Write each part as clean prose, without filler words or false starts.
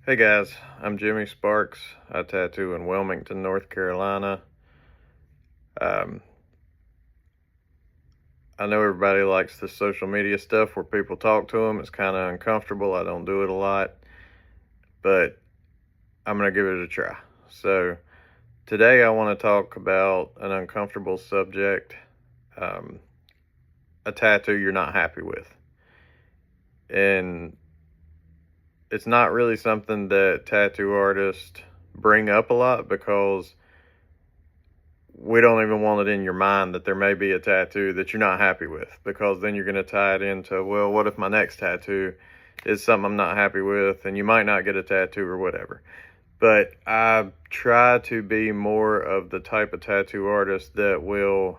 Hey guys, I'm Jimmy Sparks. I tattoo in Wilmington, North Carolina. Um, I know everybody likes the social media stuff where people talk to them. It's kind of uncomfortable. I don't do it a lot, but I'm going to give it a try. So, today I want to talk about an uncomfortable subject, um, a tattoo you're not happy with. And it's not really something that tattoo artists bring up a lot because we don't even want it in your mind that there may be a tattoo that you're not happy with, because then you're going to tie it into, well, what if my next tattoo is something I'm not happy with, and you might not get a tattoo or whatever. But I try to be more of the type of tattoo artist that will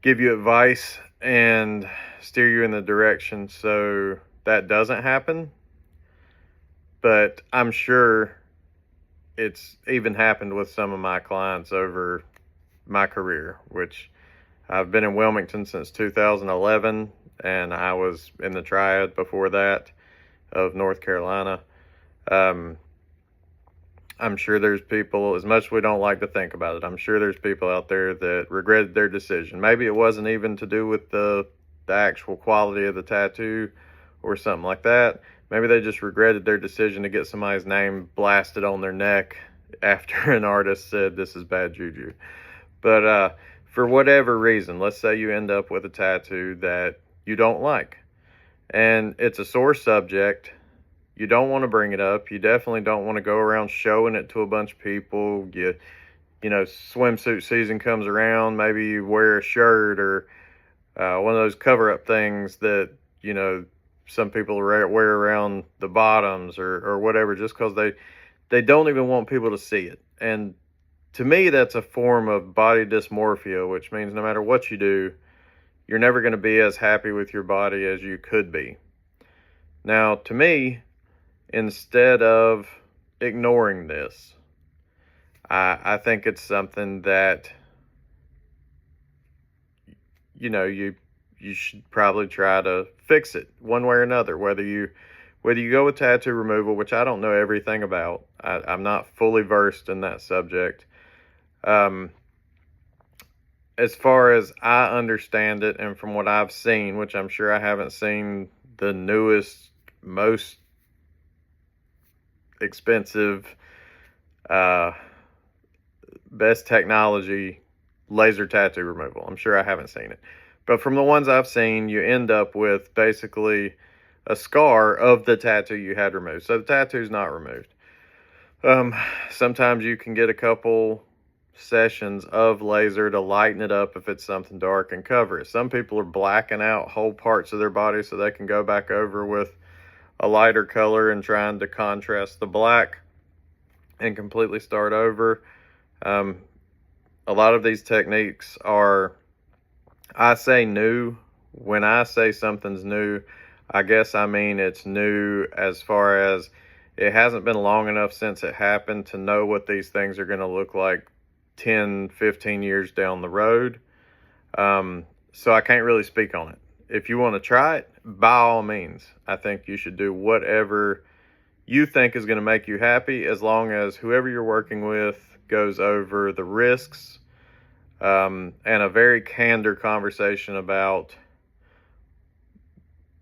give you advice and steer you in the direction so that doesn't happen. But I'm sure it's even happened with some of my clients over my career, which I've been in Wilmington since 2011, and I was in the triad before that of North Carolina. I'm sure there's people, as much as we don't like to think about it, I'm sure there's people out there that regretted their decision. Maybe it wasn't even to do with the actual quality of the tattoo or something like that. Maybe they just regretted their decision to get somebody's name blasted on their neck after an artist said this is bad juju. But for whatever reason, let's say you end up with a tattoo that you don't like, and it's a sore subject. You don't want to bring it up. You definitely don't want to go around showing it to a bunch of people. Swimsuit season comes around. Maybe you wear a shirt or one of those cover-up things that, some people wear around the bottoms or whatever, just because they don't even want people to see it. And to me, that's a form of body dysmorphia, which means no matter what you do, you're never going to be as happy with your body as you could be. Now, to me, instead of ignoring this, I think it's something that, you should probably try to fix it one way or another, whether you go with tattoo removal, which I don't know everything about. I'm not fully versed in that subject. As far as I understand it, and from what I've seen, which I'm sure I haven't seen the newest, most expensive, best technology laser tattoo removal. I'm sure I haven't seen it. But from the ones I've seen, you end up with basically a scar of the tattoo you had removed. So the tattoo's not removed. Sometimes you can get a couple sessions of laser to lighten it up if it's something dark and cover it. Some people are blacking out whole parts of their body so they can go back over with a lighter color and trying to contrast the black and completely start over. A lot of these techniques are, I say new. When I say something's new, I guess I mean it's new as far as it hasn't been long enough since it happened to know what these things are going to look like 10, 15 years down the road. So I can't really speak on it. If you want to try it, by all means, I think you should do whatever you think is going to make you happy, as long as whoever you're working with goes over the risks, and a very candid conversation about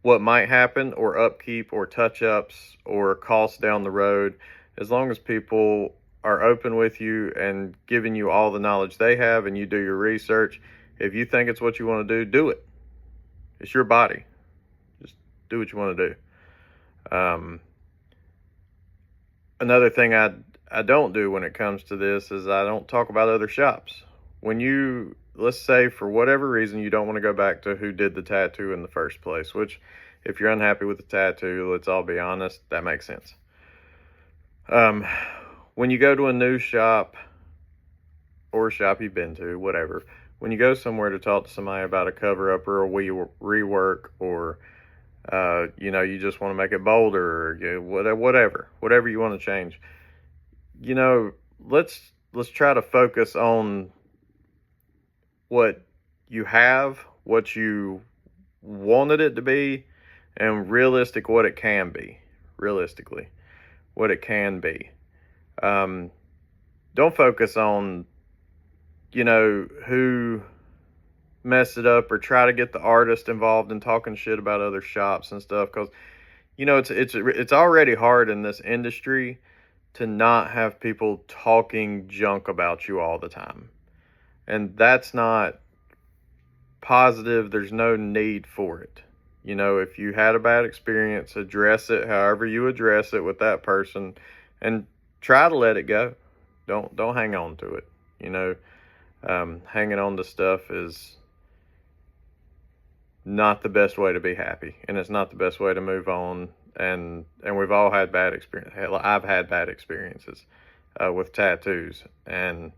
what might happen, or upkeep, or touch-ups, or costs down the road. As long as people are open with you and giving you all the knowledge they have, and you do your research, if you think it's what you want to do, do it. It's your body. Just do what you want to do. Another thing I don't do when it comes to this is I don't talk about other shops. Let's say for whatever reason you don't want to go back to who did the tattoo in the first place, which if you're unhappy with the tattoo, let's all be honest, that makes sense. When you go to a new shop or a shop you've been to, whatever, when you go somewhere to talk to somebody about a cover-up or a rework, or you just want to make it bolder, or whatever you want to change, let's try to focus on what you have, what you wanted it to be, and what it can be, realistically. what it can be. Don't focus on, who messed it up, or try to get the artist involved in talking shit about other shops and stuff, because it's already hard in this industry to not have people talking junk about you all the time, and that's not positive. There's no need for it. If you had a bad experience, address it however you address it with that person, and try to let it go. Don't hang on to it. Hanging on to stuff is not the best way to be happy, and it's not the best way to move on. And we've all had bad experience. Hell, I've had bad experiences with tattoos, and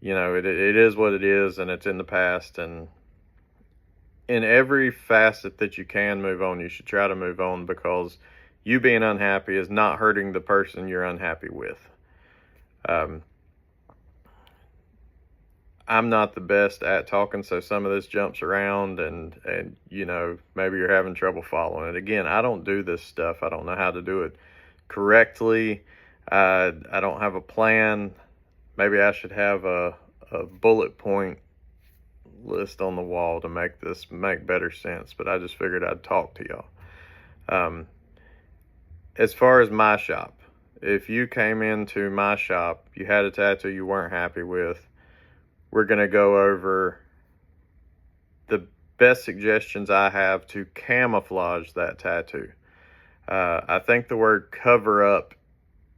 it is what it is, and it's in the past. And in every facet that you can move on, you should try to move on, because you being unhappy is not hurting the person you're unhappy with. I'm not the best at talking, so some of this jumps around, and maybe you're having trouble following it. Again, I don't do this stuff. I don't know how to do it correctly. I don't have a plan. Maybe I should have a bullet point list on the wall to make this make better sense, but I just figured I'd talk to y'all. As far as my shop, if you came into my shop, you had a tattoo you weren't happy with, we're going to go over the best suggestions I have to camouflage that tattoo. I think the word cover up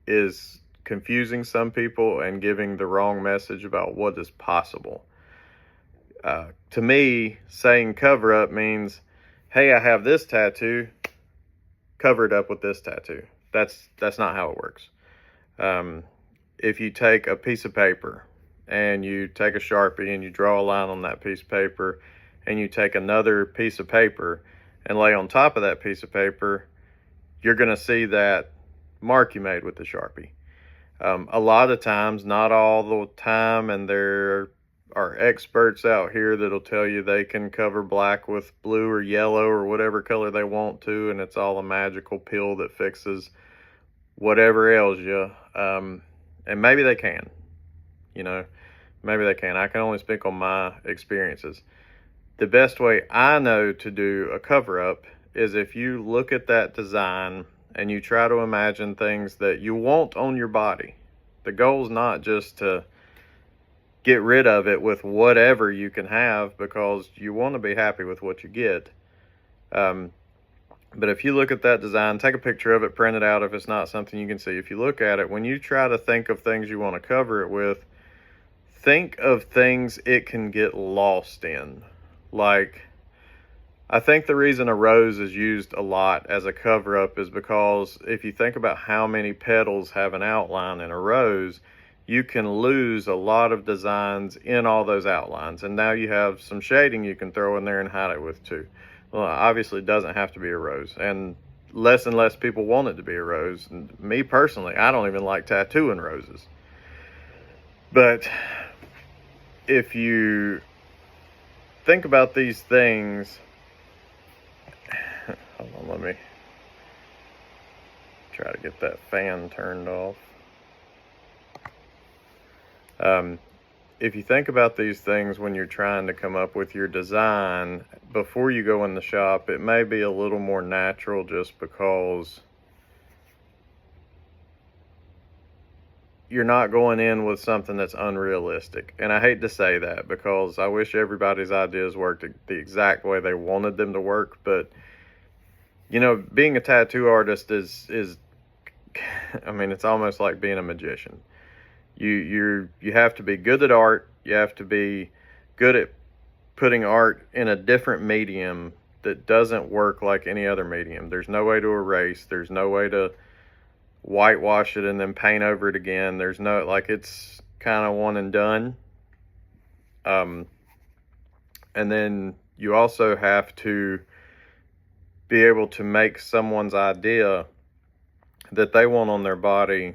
is confusing some people and giving the wrong message about what is possible. To me, saying cover up means, hey, I have this tattoo, cover it up with this tattoo. That's not how it works. If you take a piece of paper and you take a Sharpie and you draw a line on that piece of paper, and you take another piece of paper and lay on top of that piece of paper, you're going to see that mark you made with the Sharpie. A lot of times, not all the time, and there are experts out here that'll tell you they can cover black with blue or yellow or whatever color they want to, and it's all a magical pill that fixes whatever ails you. And maybe they can. Maybe they can. I can only speak on my experiences. The best way I know to do a cover-up is if you look at that design and you try to imagine things that you want on your body. The goal is not just to get rid of it with whatever you can have, because you want to be happy with what you get. But if you look at that design, take a picture of it, print it out if it's not something you can see. If you look at it, when you try to think of things you want to cover it with, think of things it can get lost in. Like, I think the reason a rose is used a lot as a cover-up is because if you think about how many petals have an outline in a rose, you can lose a lot of designs in all those outlines. And now you have some shading you can throw in there and hide it with too. Well, obviously it doesn't have to be a rose. And less people want it to be a rose. And me personally, I don't even like tattooing roses. But if you think about these things, hold on, let me try to get that fan turned off. If you think about these things when you're trying to come up with your design before you go in the shop, it may be a little more natural, just because you're not going in with something that's unrealistic. And I hate to say that, because I wish everybody's ideas worked the exact way they wanted them to work. But, being a tattoo artist is I mean, it's almost like being a magician. You have to be good at art. You have to be good at putting art in a different medium that doesn't work like any other medium. There's no way to erase. There's no way to whitewash it and then paint over it again. There's no, it's kind of one and done. And then you also have to be able to make someone's idea that they want on their body,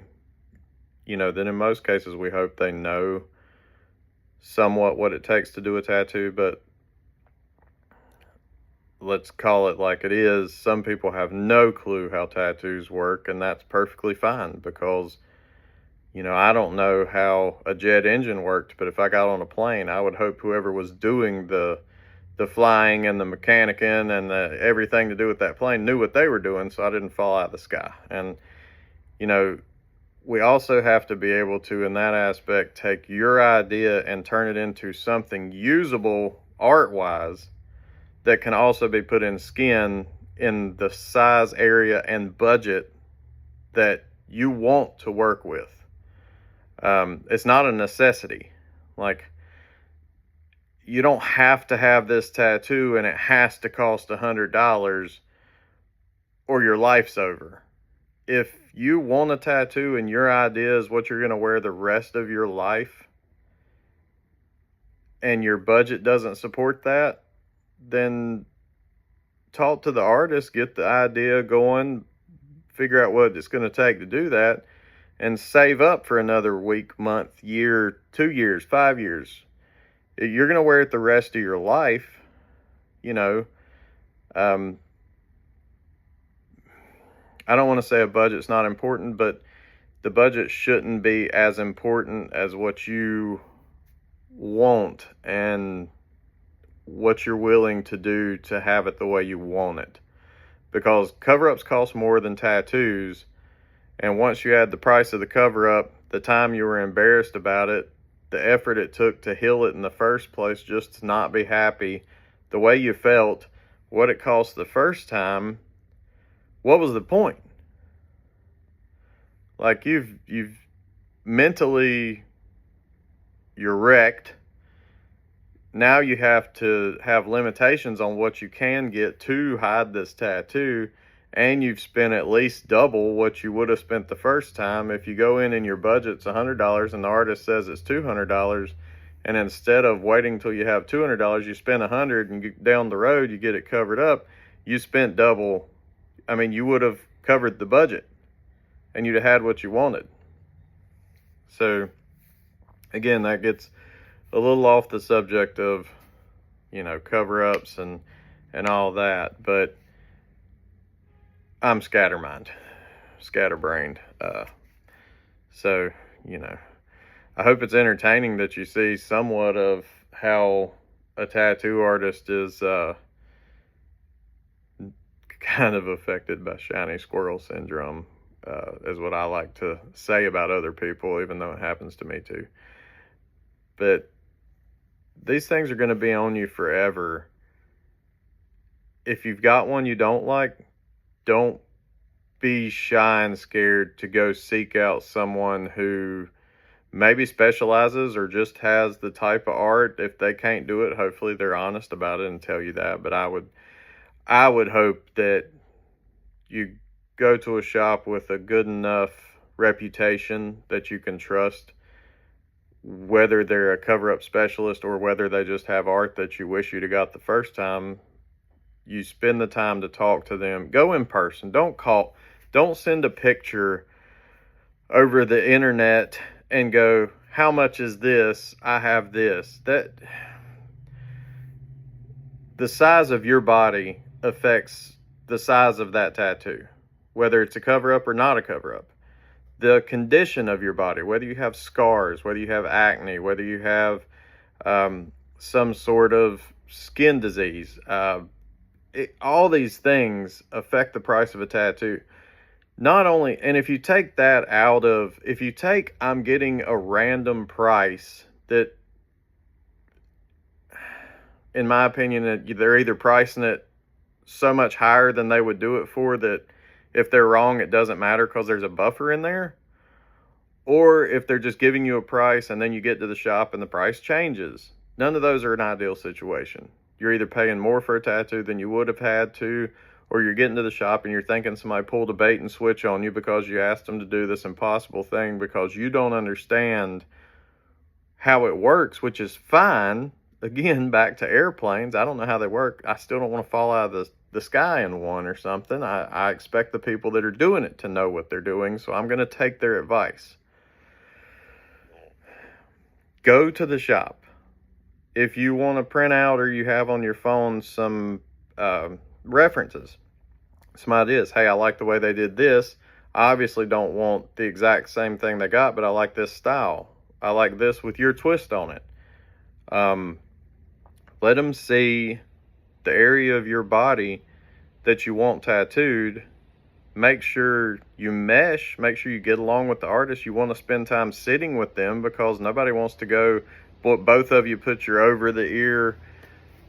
that in most cases we hope they know somewhat what it takes to do a tattoo. But let's call it like it is. Some people have no clue how tattoos work, and that's perfectly fine because, I don't know how a jet engine worked, but if I got on a plane, I would hope whoever was doing the flying and the mechanicking and everything to do with that plane knew what they were doing, so I didn't fall out of the sky. And, you know, we also have to be able to, in that aspect, take your idea and turn it into something usable art-wise that can also be put in skin in the size, area, and budget that you want to work with. It's not a necessity. Like, you don't have to have this tattoo and it has to cost $100 or your life's over. If you want a tattoo and your idea is what you're going to wear the rest of your life and your budget doesn't support that, then talk to the artist, get the idea going, figure out what it's going to take to do that, and save up for another week, month, year, 2 years, 5 years. You're going to wear it the rest of your life, I don't want to say a budget's not important, but the budget shouldn't be as important as what you want and what you're willing to do to have it the way you want it. Because cover-ups cost more than tattoos, and once you add the price of the cover-up, the time you were embarrassed about it, the effort it took to heal it in the first place just to not be happy, the way you felt, what it cost the first time, what was the point? Like, you've mentally, you're wrecked. Now you have to have limitations on what you can get to hide this tattoo, and you've spent at least double what you would have spent the first time. If you go in and your budget's $100 and the artist says it's $200, and instead of waiting till you have $200, you spend $100 and down the road you get it covered up, you spent double. I mean, you would have covered the budget and you'd have had what you wanted. So again, that gets a little off the subject of, cover-ups and all that, but I'm scatterbrained. So, I hope it's entertaining that you see somewhat of how a tattoo artist is kind of affected by shiny squirrel syndrome, is what I like to say about other people, even though it happens to me too. But these things are going to be on you forever. If you've got one you don't like, don't be shy and scared to go seek out someone who maybe specializes or just has the type of art. If they can't do it, hopefully they're honest about it and tell you that. But I would hope that you go to a shop with a good enough reputation that you can trust, whether they're a cover-up specialist or whether they just have art that you wish you'd have got the first time. You spend the time to talk to them. Go in person. Don't send a picture over the internet and go, how much is this? I have this. The size of your body affects the size of that tattoo, whether it's a cover-up or not a cover-up. The condition of your body, whether you have scars, whether you have acne, whether you have some sort of skin disease, all these things affect the price of a tattoo. Not only, and if you take that out of, if you take, I'm getting a random price that, in my opinion, they're either pricing it so much higher than they would do it for that if they're wrong, it doesn't matter because there's a buffer in there. Or if they're just giving you a price and then you get to the shop and the price changes. None of those are an ideal situation. You're either paying more for a tattoo than you would have had to, or you're getting to the shop and you're thinking somebody pulled a bait and switch on you because you asked them to do this impossible thing because you don't understand how it works, which is fine. Again, back to airplanes. I don't know how they work. I still don't want to fall out of the sky in one or something. I expect the people that are doing it to know what they're doing, so I'm going to take their advice. Go to the shop. If you want to print out or you have on your phone some references, some ideas. Hey, I like the way they did this. I obviously don't want the exact same thing they got, but I like this style. I like this with your twist on it. Let them see the area of your body that you want tattooed. Make sure you mesh, make sure you get along with the artist. You want to spend time sitting with them, because nobody wants to go, both of you put your over the ear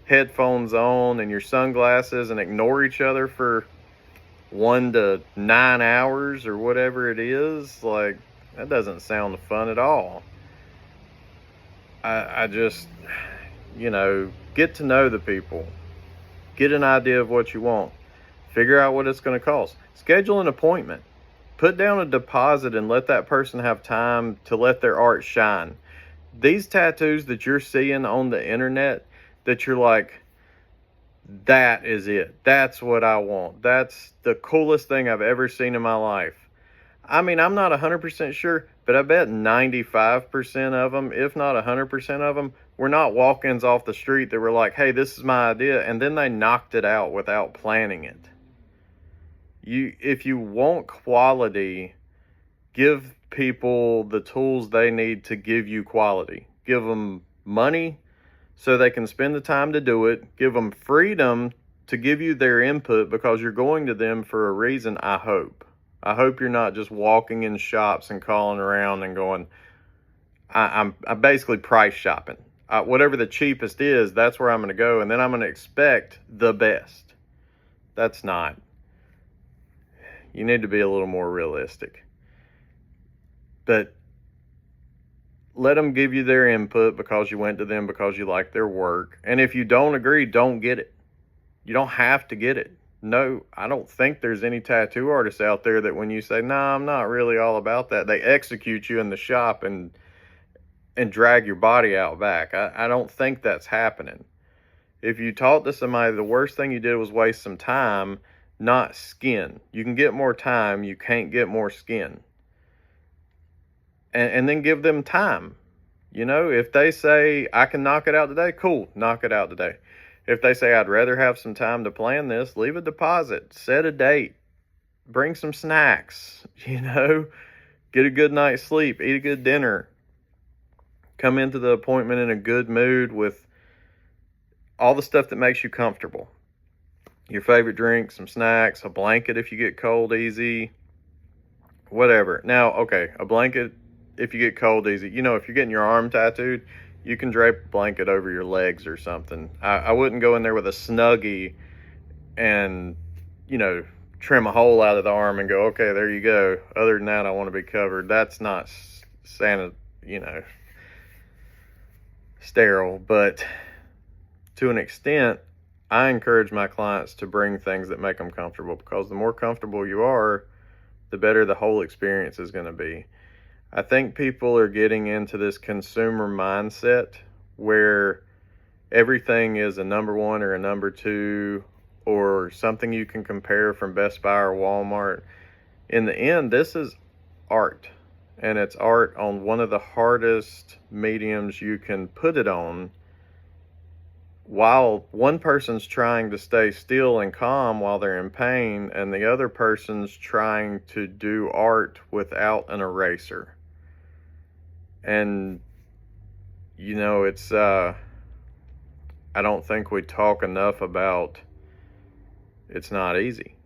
headphones on and your sunglasses and ignore each other for 1 to 9 hours or whatever it is. Like, that doesn't sound fun at all. I just, get to know the people, get an idea of what you want, figure out what it's going to cost, schedule an appointment, put down a deposit, and let that person have time to let their art shine. These tattoos that you're seeing on the internet that you're like, that is it, that's what I want, that's the coolest thing I've ever seen in my life. I mean, I'm not 100% sure, but I bet 95% of them, if not 100% of them, were not walk-ins off the street that were like, hey, this is my idea, and then they knocked it out without planning it. If you want quality, give people the tools they need to give you quality. Give them money so they can spend the time to do it. Give them freedom to give you their input, because you're going to them for a reason, I hope. I hope you're not just walking in shops and calling around and going, I'm basically price shopping. Whatever the cheapest is, that's where I'm going to go, and then I'm going to expect the best. That's not. You need to be a little more realistic. But let them give you their input, because you went to them because you like their work. And if you don't agree, don't get it. You don't have to get it. No, I don't think there's any tattoo artists out there that when you say, nah, I'm not really all about that, they execute you in the shop and drag your body out back. I don't think that's happening. If you talk to somebody, the worst thing you did was waste some time, not skin. You can get more time, you can't get more skin. And then give them time. If they say, I can knock it out today, cool, knock it out today. If they say, I'd rather have some time to plan this, leave a deposit, set a date, bring some snacks, get a good night's sleep, eat a good dinner, come into the appointment in a good mood with all the stuff that makes you comfortable. Your favorite drink, some snacks, a blanket if you get cold easy, whatever. Now, okay, a blanket if you get cold easy. If you're getting your arm tattooed, you can drape a blanket over your legs or something. I wouldn't go in there with a Snuggie and, trim a hole out of the arm and go, okay, there you go. Other than that, I want to be covered. That's not sterile. But to an extent, I encourage my clients to bring things that make them comfortable, because the more comfortable you are, the better the whole experience is going to be. I think people are getting into this consumer mindset where everything is a number one or a number two or something you can compare from Best Buy or Walmart. In the end, this is art, and it's art on one of the hardest mediums you can put it on, while one person's trying to stay still and calm while they're in pain, and the other person's trying to do art without an eraser. And, it's, I don't think we talk enough about it's not easy.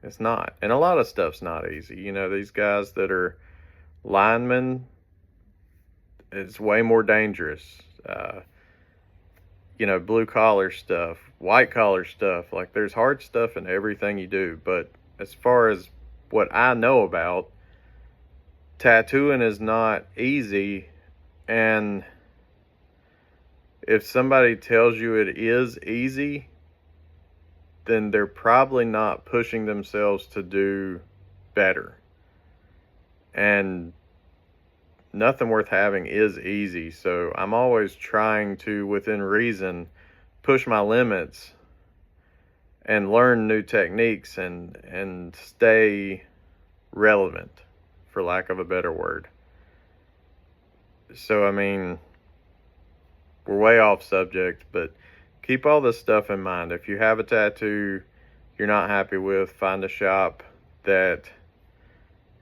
It's not. And a lot of stuff's not easy. These guys that are linemen, it's way more dangerous. Blue collar stuff, white collar stuff. Like, there's hard stuff in everything you do. But as far as what I know about, tattooing is not easy. And if somebody tells you it is easy, then they're probably not pushing themselves to do better. And nothing worth having is easy. So I'm always trying to, within reason, push my limits and learn new techniques and stay relevant, for lack of a better word. So, we're way off subject, but keep all this stuff in mind. If you have a tattoo you're not happy with, find a shop that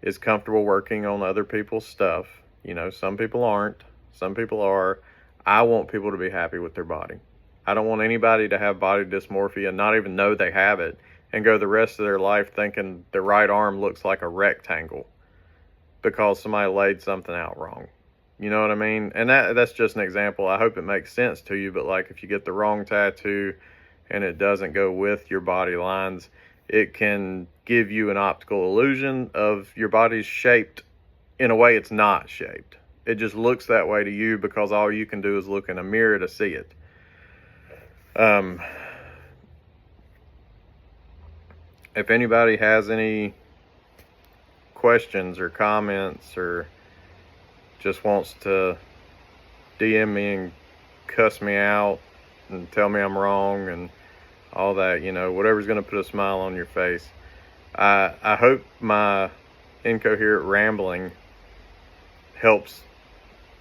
is comfortable working on other people's stuff. You know, some people aren't, some people are. I want people to be happy with their body. I don't want anybody to have body dysmorphia and not even know they have it and go the rest of their life thinking their right arm looks like a rectangle because somebody laid something out wrong. You know what I mean? And that's just an example. I hope it makes sense to you, but like if you get the wrong tattoo and it doesn't go with your body lines, it can give you an optical illusion of your body's shaped in a way it's not shaped. It just looks that way to you because all you can do is look in a mirror to see it. If anybody has any questions or comments or just wants to DM me and cuss me out and tell me I'm wrong and all that, you know, whatever's going to put a smile on your face. I hope my incoherent rambling helps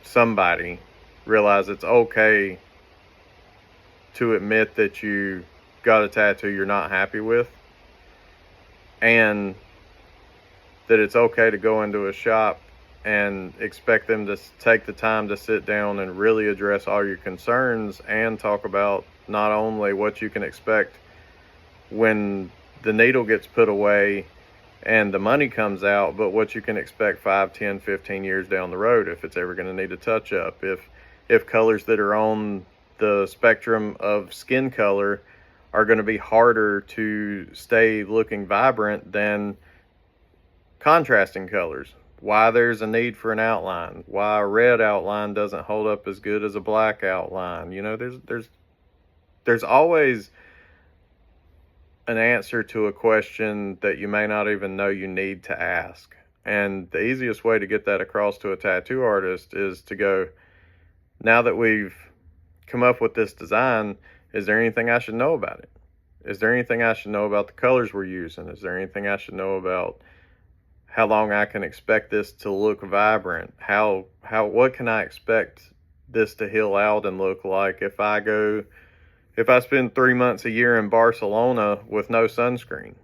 somebody realize it's okay to admit that you got a tattoo you're not happy with, and that it's okay to go into a shop and expect them to take the time to sit down and really address all your concerns and talk about not only what you can expect when the needle gets put away and the money comes out, but what you can expect 5, 10, 15 years down the road if it's ever going to need a touch up. If colors that are on the spectrum of skin color are going to be harder to stay looking vibrant than contrasting colors. Why there's a need for an outline. Why a red outline doesn't hold up as good as a black outline. You know, there's always an answer to a question that you may not even know you need to ask. And the easiest way to get that across to a tattoo artist is to go, now that we've come up with this design, is there anything I should know about it? Is there anything I should know about the colors we're using? Is there anything I should know about how long I can expect this to look vibrant? What can I expect this to heal out and look like if I spend 3 months a year in Barcelona with no sunscreen?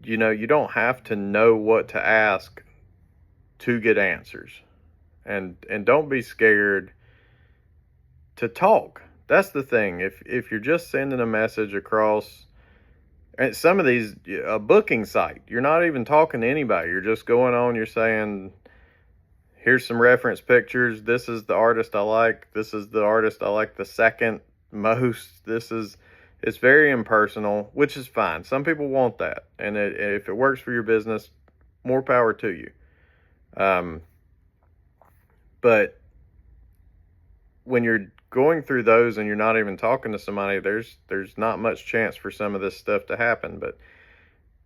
You know, you don't have to know what to ask to get answers. And don't be scared to talk. That's the thing. If you're just sending a message across, and some of these, a booking site, you're not even talking to anybody. You're just going on, you're saying, here's some reference pictures. This is the artist I like. This is the artist I like the second most. It's very impersonal, which is fine. Some people want that. And if it works for your business, more power to you. But when you're going through those and you're not even talking to somebody, there's not much chance for some of this stuff to happen. But,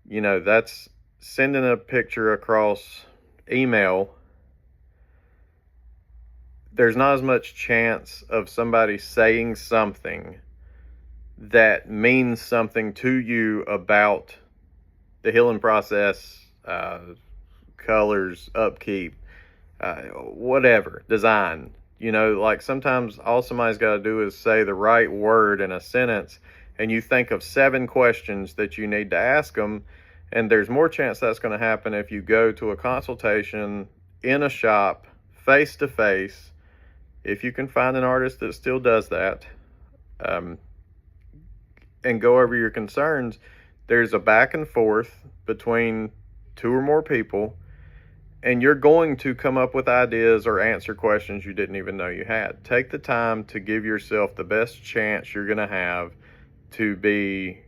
you know, that's sending a picture across email. There's not as much chance of somebody saying something that means something to you about the healing process, colors, upkeep, whatever, design. You know, like sometimes all somebody's got to do is say the right word in a sentence, and you think of 7 questions that you need to ask them, and there's more chance that's going to happen if you go to a consultation in a shop, face to face, if you can find an artist that still does that, and go over your concerns. There's a back and forth between 2 or more people, and you're going to come up with ideas or answer questions you didn't even know you had. Take the time to give yourself the best chance you're going to have to be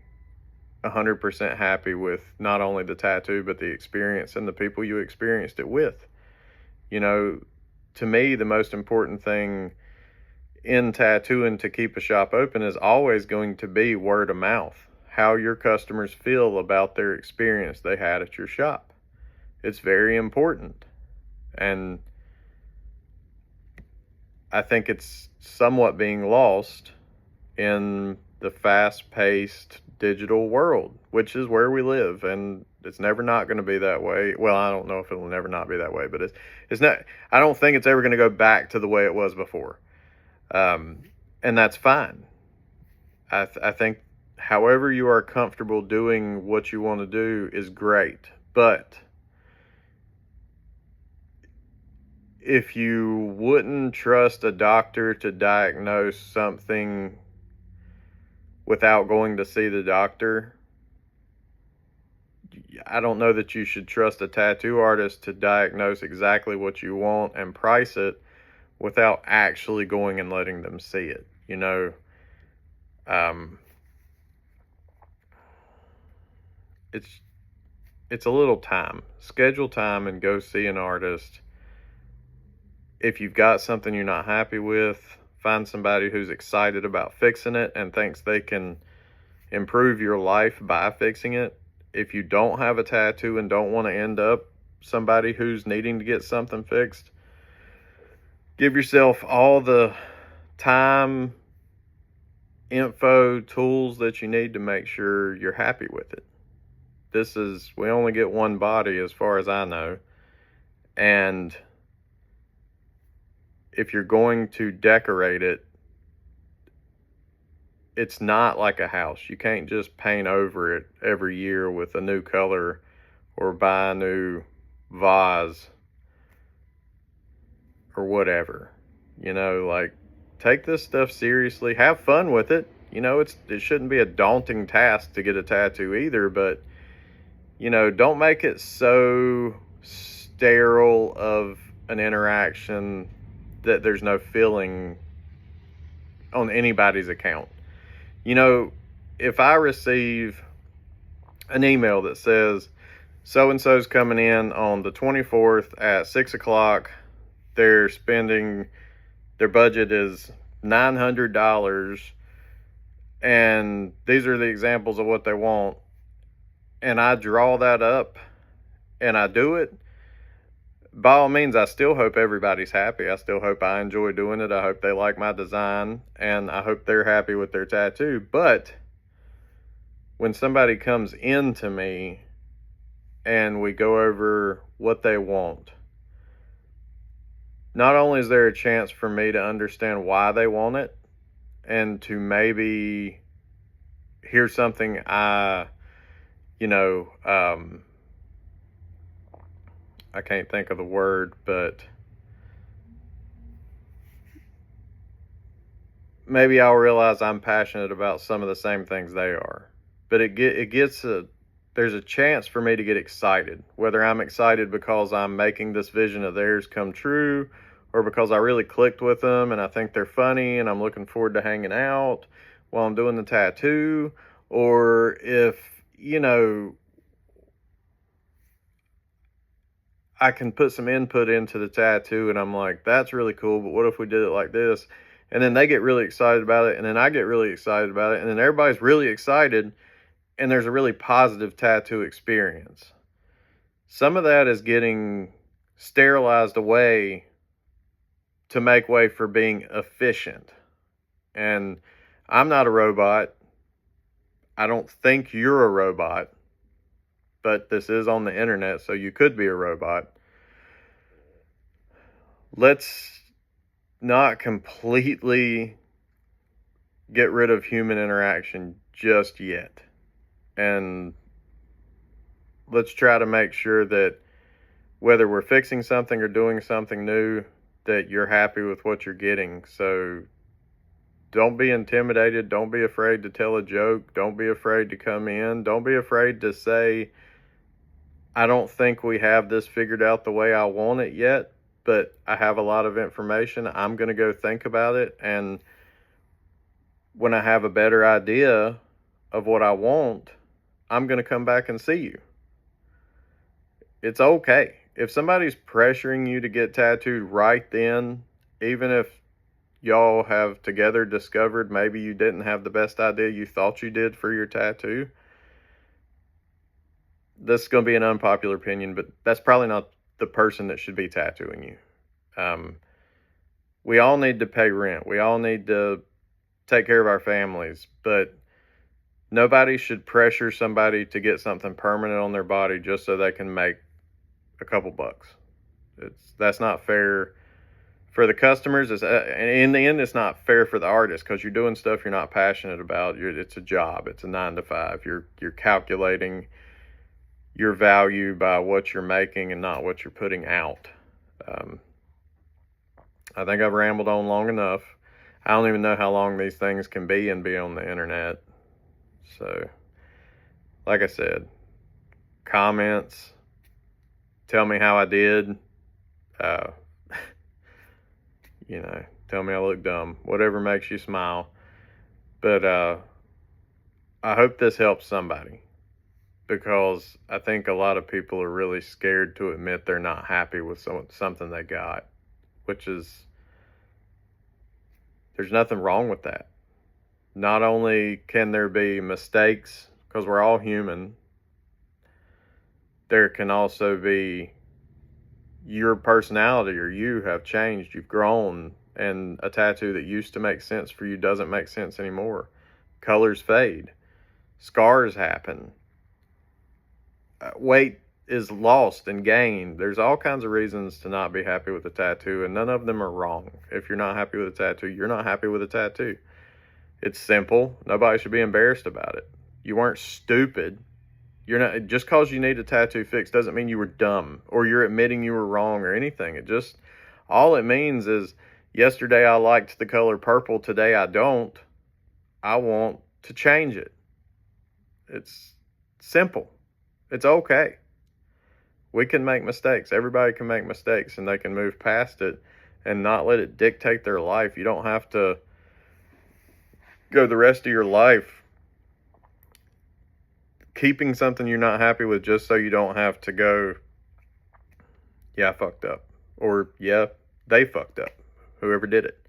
100% happy with not only the tattoo, but the experience and the people you experienced it with. You know, to me, the most important thing in tattooing to keep a shop open is always going to be word of mouth. How your customers feel about their experience they had at your shop. It's very important. And I think it's somewhat being lost in the fast-paced digital world, which is where we live, and it's never not going to be that way. Well, I don't know if it'll never not be that way, but it's not. I don't think it's ever going to go back to the way it was before, and that's fine. I think, however you are comfortable doing what you want to do is great, but if you wouldn't trust a doctor to diagnose something without going to see the doctor, I don't know that you should trust a tattoo artist to diagnose exactly what you want and price it without actually going and letting them see it. Um, it's a little time. Schedule time and go see an artist. If you've got something you're not happy with, find somebody who's excited about fixing it and thinks they can improve your life by fixing it. If you don't have a tattoo and don't want to end up somebody who's needing to get something fixed, give yourself all the time, info, tools that you need to make sure you're happy with it. We only get one body as far as I know. And if you're going to decorate it, it's not like a house. You can't just paint over it every year with a new color or buy a new vase or whatever. Take this stuff seriously. Have fun with it. It shouldn't be a daunting task to get a tattoo either, but don't make it so sterile of an interaction that there's no feeling on anybody's account. If I receive an email that says so-and-so's coming in on the 24th at 6 o'clock, their budget is $900, and these are the examples of what they want, and I draw that up and I do it, by all means, I still hope everybody's happy. I still hope I enjoy doing it. I hope they like my design, and I hope they're happy with their tattoo. But when somebody comes into me and we go over what they want, not only is there a chance for me to understand why they want it and to maybe hear something I can't think of the word, but maybe I'll realize I'm passionate about some of the same things they are. But there's a chance for me to get excited, whether I'm excited because I'm making this vision of theirs come true, or because I really clicked with them and I think they're funny and I'm looking forward to hanging out while I'm doing the tattoo, or if, I can put some input into the tattoo and I'm like, that's really cool, but what if we did it like this? And then they get really excited about it, and then I get really excited about it, and then everybody's really excited, and there's a really positive tattoo experience. Some of that is getting sterilized away to make way for being efficient. And I'm not a robot. I don't think you're a robot, but this is on the internet, so you could be a robot. Let's not completely get rid of human interaction just yet. And let's try to make sure that whether we're fixing something or doing something new, that you're happy with what you're getting. So don't be intimidated. Don't be afraid to tell a joke. Don't be afraid to come in. Don't be afraid to say, I don't think we have this figured out the way I want it yet, but I have a lot of information. I'm going to go think about it. And when I have a better idea of what I want, I'm going to come back and see you. It's okay. If somebody's pressuring you to get tattooed right then, even if y'all have together discovered maybe you didn't have the best idea you thought you did for your tattoo, this is going to be an unpopular opinion, but that's probably not the person that should be tattooing you. We all need to pay rent. We all need to take care of our families, but Nobody should pressure somebody to get something permanent on their body just so they can make a couple bucks. That's not fair for the customers. And in the end, it's not fair for the artist, because you're doing stuff you're not passionate about. It's a job. It's a 9 to 5. You're calculating your value by what you're making and not what you're putting out. I think I've rambled on long enough. I don't even know how long these things can be and be on the internet. So, like I said, comments, tell me how I did. Tell me I look dumb. Whatever makes you smile. But I hope this helps somebody, because I think a lot of people are really scared to admit they're not happy with something they got, which is, there's nothing wrong with that. Not only can there be mistakes, because we're all human, there can also be your personality, or you have changed, you've grown, and a tattoo that used to make sense for you doesn't make sense anymore. Colors fade. Scars happen. Weight is lost and gained. There's all kinds of reasons to not be happy with a tattoo, and none of them are wrong. If you're not happy with a tattoo, you're not happy with a tattoo. It's simple. Nobody should be embarrassed about it. You weren't stupid. You're not, just because you need a tattoo fixed doesn't mean you were dumb or you're admitting you were wrong or anything. All it means is, yesterday I liked the color purple, today I don't. I want to change it. It's simple. It's okay. We can make mistakes. Everybody can make mistakes, and they can move past it and not let it dictate their life. You don't have to go the rest of your life keeping something you're not happy with just so you don't have to go, yeah, I fucked up. Or, yeah, they fucked up. Whoever did it.